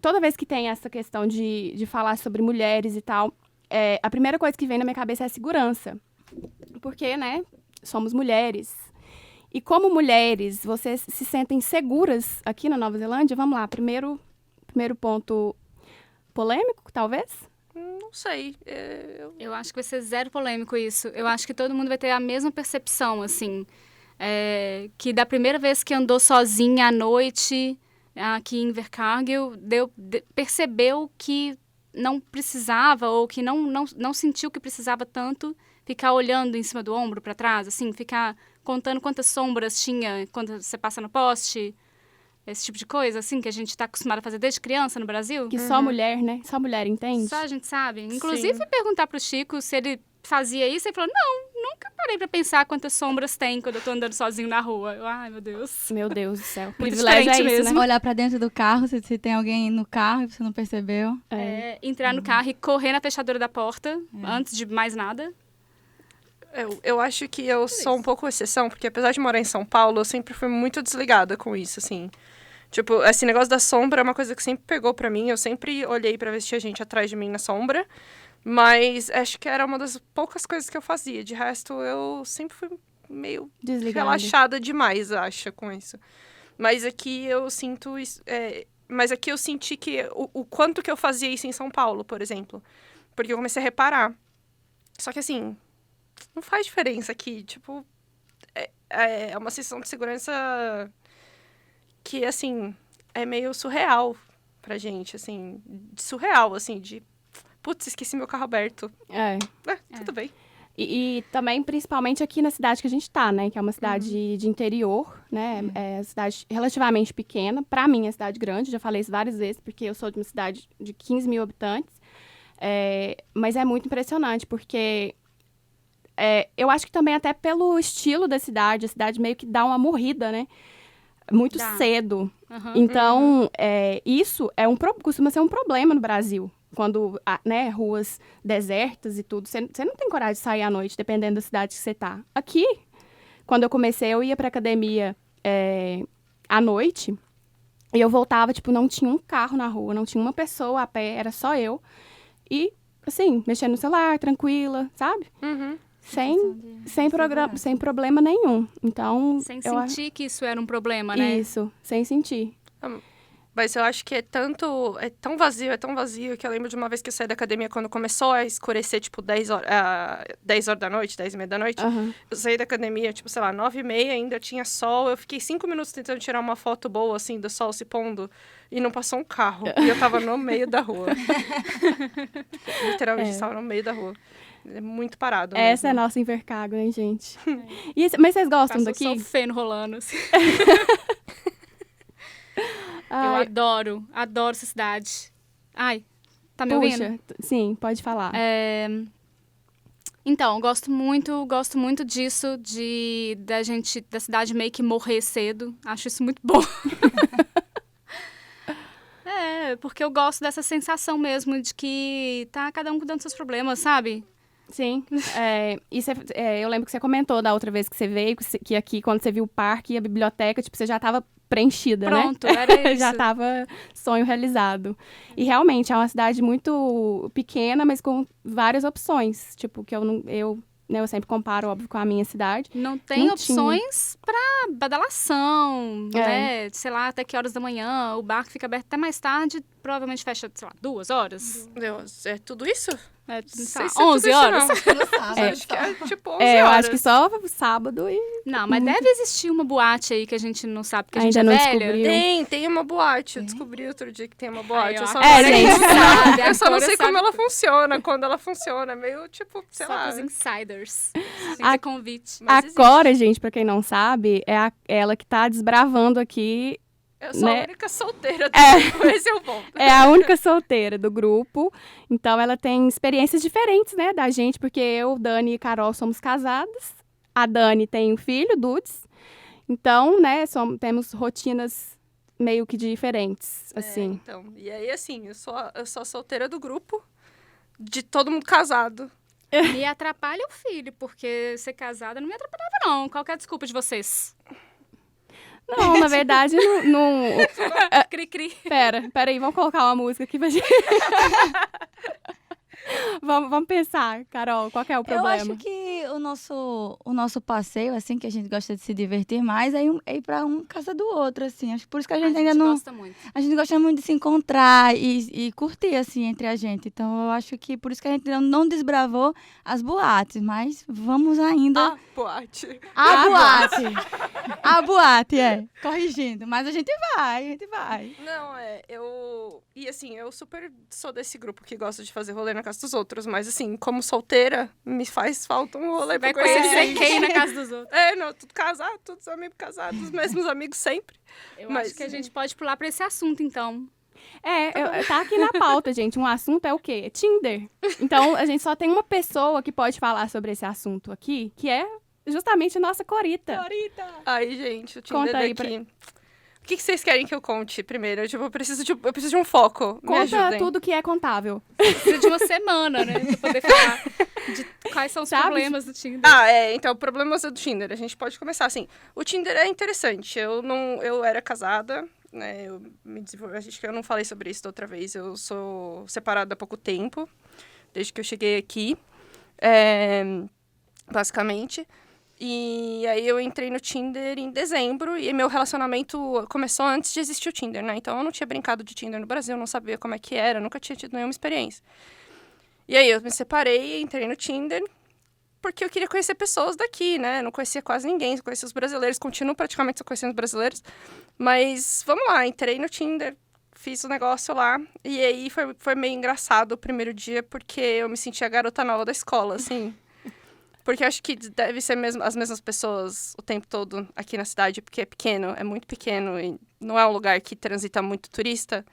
Toda vez que tem essa questão de falar sobre mulheres e tal, a primeira coisa que vem na minha cabeça é a segurança. Porque, né, somos mulheres. E como mulheres, vocês se sentem seguras aqui na Nova Zelândia? Vamos lá, primeiro ponto polêmico, talvez? Não sei. Eu acho que vai ser zero polêmico isso. Eu acho que todo mundo vai ter a mesma percepção, assim. Que da primeira vez que andou sozinha à noite aqui em Invercargill, percebeu que não precisava ou que não sentiu que precisava tanto ficar olhando em cima do ombro para trás, assim, ficar contando quantas sombras tinha quando você passa no poste, esse tipo de coisa, assim, que a gente está acostumado a fazer desde criança no Brasil. Que só mulher, né? Só mulher entende? Só a gente sabe. Inclusive, fui perguntar pro Chico se ele fazia isso, ele falou, não, nunca parei pra pensar quantas sombras tem quando eu tô andando sozinho na rua. Ai, meu Deus. Meu Deus do céu. Muito Privilégio é diferente isso, mesmo. né? Olhar pra dentro do carro, se tem alguém no carro e você não percebeu. Entrar no carro e correr na fechadura da porta, antes de mais nada. Eu acho que eu sou um pouco exceção, porque apesar de morar em São Paulo, eu sempre fui muito desligada com isso, assim. Tipo, esse negócio da sombra é uma coisa que sempre pegou pra mim. Eu sempre olhei pra ver se tinha gente atrás de mim na sombra. Mas acho que era uma das poucas coisas que eu fazia. De resto, eu sempre fui meio Desligada. relaxada demais, acho, com isso. Mas aqui eu sinto isso... mas aqui eu senti que o quanto que eu fazia isso em São Paulo, por exemplo. Porque eu comecei a reparar. Só que assim, não faz diferença aqui. Tipo, é uma sensação de segurança que, assim, é meio surreal pra gente, assim. Surreal, assim, de... Putz, esqueci meu carro aberto. Tudo bem. E também, principalmente aqui na cidade que a gente tá, né? Que é uma cidade de interior, né? É uma cidade relativamente pequena. Pra mim, é cidade grande. Já falei isso várias vezes, porque eu sou de uma cidade de 15 mil habitantes. Mas é muito impressionante, porque... eu acho que também até pelo estilo da cidade, a cidade meio que dá uma morrida, né? Muito cedo. Então, isso costuma ser um problema no Brasil. Quando, né, ruas desertas e tudo, você não tem coragem de sair à noite, dependendo da cidade que você tá. Aqui, quando eu comecei, eu ia pra academia à noite e eu voltava, tipo, não tinha um carro na rua, não tinha uma pessoa a pé, era só eu. E, assim, mexendo no celular, tranquila, sabe? Sem problema nenhum. Então, sem sentir que isso era um problema, né? Isso, sem sentir. Mas eu acho que é tão vazio, que eu lembro de uma vez que eu saí da academia, quando começou a escurecer, tipo, 10 horas da noite, 10h30 da noite. Eu saí da academia, tipo, sei lá, 9h30, ainda tinha sol. Eu fiquei 5 minutos tentando tirar uma foto boa, assim, do sol se pondo, e não passou um carro. E eu tava no meio da rua. Literalmente, estava no meio da rua. É muito parado mesmo. Essa é a nossa Invercargill, hein, gente? Mas vocês gostam Passou daqui? só o feno rolando, assim. Eu adoro essa cidade. Ai, tá me ouvindo? Sim, pode falar. Então, gosto muito disso, da cidade meio que morrer cedo. Acho isso muito bom. Porque eu gosto dessa sensação mesmo de que tá cada um cuidando dos seus problemas, sabe? Sim. Eu lembro que você comentou da outra vez que você veio, que aqui, quando você viu o parque e a biblioteca, tipo, você já tava preenchida, Pronto, né? era isso. Já tava sonho realizado. E realmente é uma cidade muito pequena, mas com várias opções. Tipo, que eu sempre comparo, óbvio, com a minha cidade. Não tem opções pra badalação, né? Sei lá, até que horas da manhã. O bar que fica aberto até mais tarde, provavelmente fecha, sei lá, 2 horas. Deus, é tudo isso? Não sei se 11 horas. Acho que é tipo 11 eu horas. acho que só sábado e... Não, mas deve existir uma boate aí que a gente não sabe, porque a gente Ainda é não velha. descobriu. Tem uma boate. Eu descobri outro dia que tem uma boate. Eu só gente. Sabe, eu só não agora sei como sabe ela funciona, quando ela funciona. Meio, tipo, sei só lá. pros insiders. Sem ter convite. Mas Agora, gente, pra quem não sabe, é ela que tá desbravando aqui. Eu sou né? a única solteira do grupo, esse é o ponto. É a única solteira do grupo. Então, ela tem experiências diferentes, né, da gente, porque eu, Dani e Carol somos casadas. A Dani tem um filho, Dudes. Então, né, temos rotinas meio que diferentes, assim. Então, e aí, assim, eu sou a solteira do grupo, de todo mundo casado. Me atrapalha o filho, porque ser casada não me atrapalhava, não. Qual que é a desculpa de vocês? Não, na verdade, não... Cri-cri. Pera aí, vamos colocar uma música aqui pra gente... Vamos pensar, Carol, qual que é o problema? Eu acho que o nosso passeio, assim, que a gente gosta de se divertir mais, é ir pra um casa do outro, assim. Acho que por isso que a gente ainda não... gosta muito. A gente gosta muito de se encontrar e curtir, assim, entre a gente. Então, eu acho que por isso que a gente não desbravou as boates, mas vamos ainda... Boate. A boate! A boate, corrigindo. Mas a gente vai. Não, E assim, eu super sou desse grupo que gosta de fazer rolê na casa dos outros, mas assim, como solteira, me faz falta um rolê Vai pra conhecer conhecer gente. quem na casa dos outros? Não, tudo casado, todos amigos casados, os mesmos amigos sempre. Eu Mas, acho que a gente pode pular pra esse assunto, então. Tá aqui na pauta, gente. Um assunto é o quê? Tinder. Então, a gente só tem uma pessoa que pode falar sobre esse assunto aqui, que é justamente a nossa Corita. Ai, gente, o Tinder Conta aí daqui... O que vocês querem que eu conte primeiro? Tipo, eu preciso de um foco. Me Conta ajudem. tudo que é contável. Precisa de uma semana, né? Pra poder falar de quais são os Sabe? problemas do Tinder. Então, problemas do Tinder. A gente pode começar assim. O Tinder é interessante. Eu era casada, né? Eu me desenvolvi. Acho que eu não falei sobre isso da outra vez. Eu sou separada há pouco tempo, desde que eu cheguei aqui. Basicamente. E aí eu entrei no Tinder em dezembro e meu relacionamento começou antes de existir o Tinder, né? Então eu não tinha brincado de Tinder no Brasil, não sabia como é que era, nunca tinha tido nenhuma experiência. E aí eu me separei, entrei no Tinder, porque eu queria conhecer pessoas daqui, né? Não conhecia quase ninguém, só conhecia os brasileiros, continuo praticamente só conhecendo os brasileiros. Mas vamos lá, entrei no Tinder, fiz o negócio lá. E aí foi meio engraçado o primeiro dia, porque eu me sentia a garota nova da escola, assim. Porque eu acho que deve ser as mesmas pessoas o tempo todo aqui na cidade, porque é pequeno, é muito pequeno e não é um lugar que transita muito turista.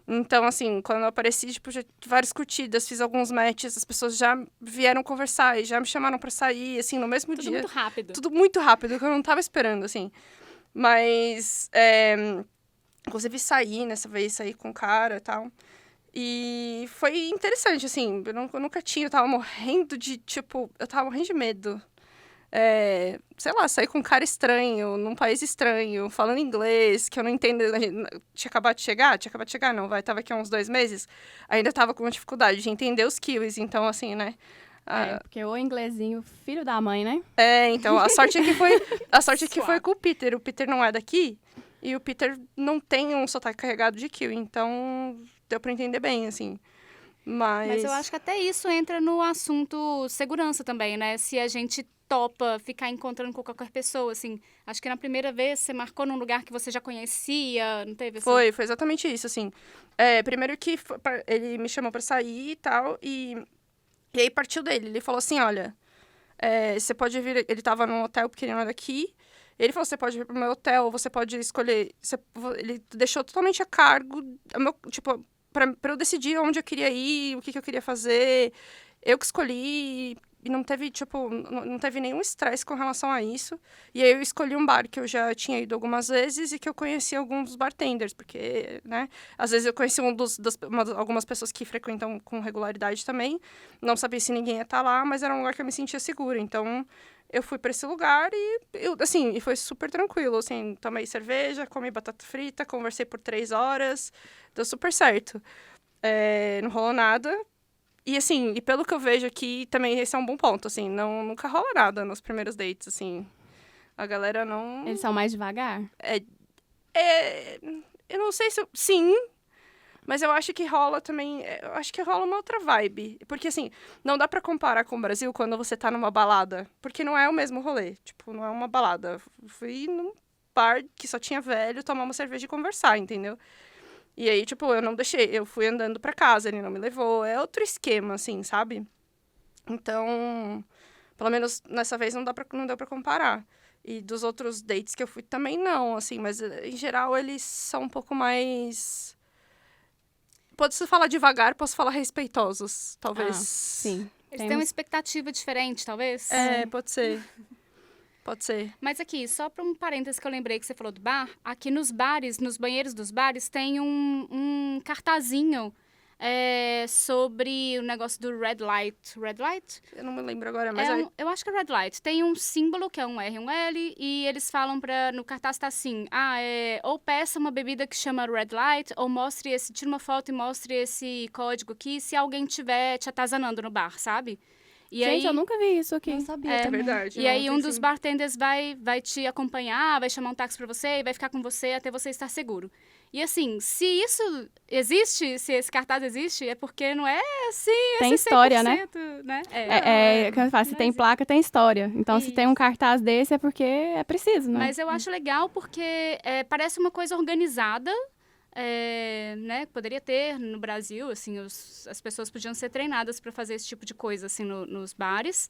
Então, assim, quando eu apareci, tipo, já várias curtidas, fiz alguns matches, as pessoas já vieram conversar e já me chamaram pra sair, assim, no mesmo dia. Tudo muito rápido. Tudo muito rápido, que eu não tava esperando, assim. Mas, inclusive, saí com o cara e tal. E foi interessante, assim, eu nunca tinha, eu tava morrendo de medo. Sei lá, sair com um cara estranho, num país estranho, falando inglês, que eu não entendo. Tinha acabado de chegar, não, tava aqui há uns 2 meses. Ainda tava com uma dificuldade de entender os kiwis, então, assim, né? Porque o inglesinho, filho da mãe, né? Então, a sorte é que foi com o Peter. O Peter não é daqui e o Peter não tem um sotaque carregado de kiwi, então deu pra entender bem, assim. Mas eu acho que até isso entra no assunto segurança também, né? Se a gente topa ficar encontrando com qualquer pessoa, assim. Acho que na primeira vez você marcou num lugar que você já conhecia, não teve assim? Foi exatamente isso, assim. Primeiro que ele me chamou pra sair e tal, e aí partiu dele. Ele falou assim, olha, você pode vir... Ele tava num hotel porque ele não é daqui. Ele falou, você pode vir pro meu hotel, você pode escolher... Ele deixou totalmente a cargo, tipo, pra eu decidir onde eu queria ir, o que eu queria fazer. Eu que escolhi e não teve, tipo, não teve nenhum estresse com relação a isso. E aí eu escolhi um bar que eu já tinha ido algumas vezes e que eu conheci alguns dos bartenders, porque, né, às vezes eu conheci algumas pessoas que frequentam com regularidade também. Não sabia se ninguém ia estar lá, mas era um lugar que eu me sentia segura. Então, eu fui para esse lugar e foi super tranquilo, assim, tomei cerveja, comi batata frita, conversei por 3 horas, deu super certo. Não rolou nada. E, assim, e pelo que eu vejo aqui, também esse é um bom ponto, assim, nunca rola nada nos primeiros dates, assim. A galera não... Eles são mais devagar? Eu não sei se... Sim, mas eu acho que rola também... Eu acho que rola uma outra vibe. Porque, assim, não dá pra comparar com o Brasil quando você tá numa balada. Porque não é o mesmo rolê. Tipo, não é uma balada. Fui num bar que só tinha velho, tomar uma cerveja e conversar, entendeu? E aí, tipo, eu não deixei. Eu fui andando pra casa, ele não me levou. É outro esquema, assim, sabe? Então, pelo menos nessa vez não deu pra comparar. E dos outros dates que eu fui também não, assim. Mas, em geral, eles são um pouco mais... Posso falar devagar, posso falar respeitosos, talvez. Sim. Eles têm uma expectativa diferente, talvez? Pode ser. Pode ser. Mas aqui, só para um parênteses que eu lembrei que você falou do bar, aqui nos bares, nos banheiros dos bares, tem um cartazinho sobre o negócio do red light. Red light? Eu não me lembro agora, mas... Eu acho que é red light. Tem um símbolo, que é um R e um L, e eles falam no cartaz tá assim, ou peça uma bebida que chama red light, ou tira uma foto e mostre esse código aqui se alguém tiver te atazanando no bar, sabe? E Gente, aí, eu nunca vi isso aqui. Não sabia É também. verdade. e aí não, um tem dos sim. bartenders vai te acompanhar, vai chamar um táxi pra você e vai ficar com você até você estar seguro. E assim, se isso existe, se esse cartaz existe, é porque não é assim, Tem esse história, né? 100%, né? Como eu falo, se tem placa, tem história. Então, se tem um cartaz desse, é porque é preciso, né? Mas eu acho legal porque parece uma coisa organizada, né? Poderia ter no Brasil, assim, as pessoas podiam ser treinadas para fazer esse tipo de coisa, assim, nos bares.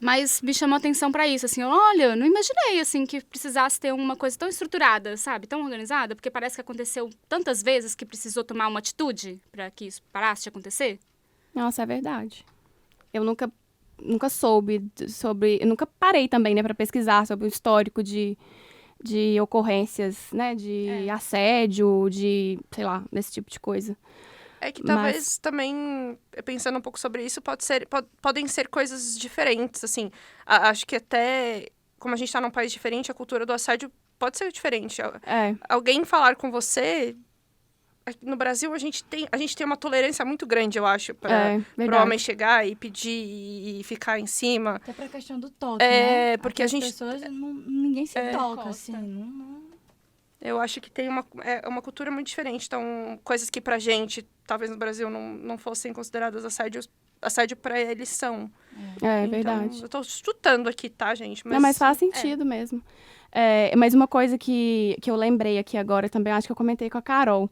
Mas me chamou a atenção para isso, assim, olha, não imaginei, assim, que precisasse ter uma coisa tão estruturada, sabe? Tão organizada, porque parece que aconteceu tantas vezes que precisou tomar uma atitude para que isso parasse de acontecer. Nossa, é verdade. Eu nunca soube sobre... Eu nunca parei também, né, para pesquisar sobre o histórico de ocorrências, né, de assédio, de, sei lá, desse tipo de coisa. É que talvez também, pensando um pouco sobre isso, podem ser coisas diferentes, assim. Acho que até, como a gente tá num país diferente, a cultura do assédio pode ser diferente. Alguém falar com você... Aqui no Brasil, a gente tem uma tolerância muito grande, eu acho, para o homem chegar e pedir e ficar em cima. Até pra questão do toque, né? Porque as a gente... pessoas, ninguém se toca, assim. Eu acho que tem uma cultura muito diferente. Então, coisas que pra gente, talvez no Brasil, não fossem consideradas assédio pra eles são. É então, verdade. Eu tô chutando aqui, tá, gente? Mas faz sentido mesmo. Mas uma coisa que eu lembrei aqui agora também, acho que eu comentei com a Carol,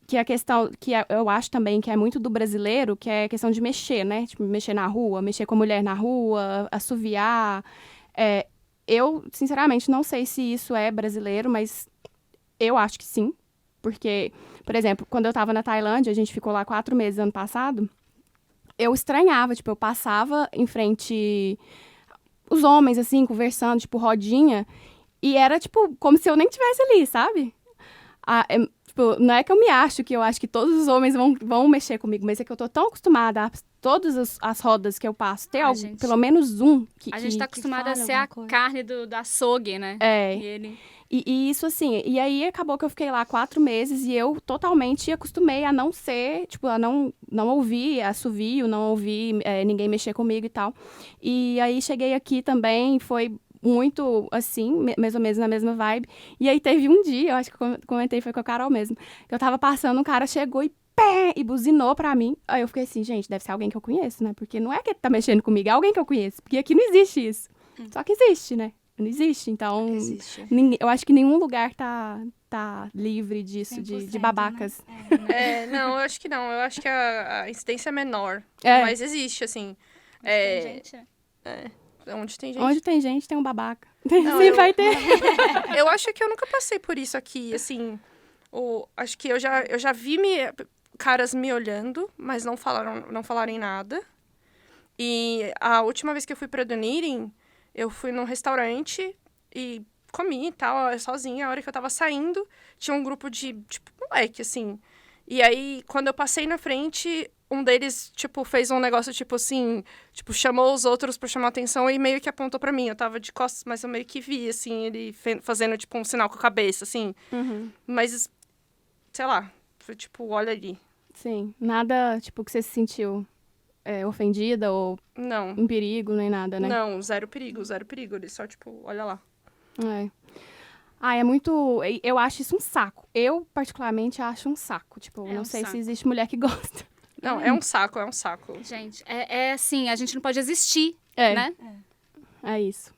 que a questão, eu acho também que é muito do brasileiro, que é a questão de mexer, né? Tipo, mexer na rua, mexer com a mulher na rua, assoviar. Eu, sinceramente, não sei se isso é brasileiro, mas eu acho que sim. Porque, por exemplo, quando eu tava na Tailândia, a gente ficou lá 4 meses ano passado, eu estranhava, tipo, eu passava em frente os homens, assim, conversando, tipo, rodinha, e era, tipo, como se eu nem estivesse ali, sabe? Tipo, não é que eu acho que todos os homens vão mexer comigo, mas é que eu tô tão acostumada a todas as rodas que eu passo, ter pelo menos um que a gente tá acostumada a ser a carne do açougue, né? E isso, assim, e aí acabou que eu fiquei lá 4 meses e eu totalmente acostumei a não ser, tipo, a não ouvir assovio, não ouvir ninguém mexer comigo e tal. E aí cheguei aqui também, foi muito, assim, mais ou menos na mesma vibe. E aí teve um dia, eu acho que eu comentei, foi com a Carol mesmo, que eu tava passando, um cara chegou e buzinou pra mim. Aí eu fiquei assim, gente, deve ser alguém que eu conheço, né? Porque não é que ele tá mexendo comigo, é alguém que eu conheço. Porque aqui não existe isso. Só que existe, né? Não existe, então... eu acho que nenhum lugar tá livre disso, de babacas. Né? Não, eu acho que não. Eu acho que a incidência é menor. Mas existe, assim. Onde tem gente. Onde tem gente, tem um babaca. Não, vai ter. Eu acho que eu nunca passei por isso aqui, assim. Acho que eu já vi caras me olhando, mas não falaram nada. E a última vez que eu fui pra Dunedin, eu fui num restaurante e comi e tal, sozinha. A hora que eu tava saindo, tinha um grupo de, tipo, moleque, assim. E aí, quando eu passei na frente, um deles, tipo, fez um negócio, tipo assim, tipo, chamou os outros pra chamar atenção e meio que apontou pra mim. Eu tava de costas, mas eu meio que vi, assim, ele fazendo, tipo, um sinal com a cabeça, assim. Uhum. Mas, sei lá, foi tipo, olha ali. Sim, nada, tipo, que você se sentiu ofendida ou não. em perigo, nem nada, né? Não, zero perigo. Ele só, tipo, olha lá. É muito... Eu acho isso um saco. Eu, particularmente, acho um saco. Tipo, não sei se existe mulher que gosta. Não, é um saco. Gente, assim, a gente não pode existir, né? É isso.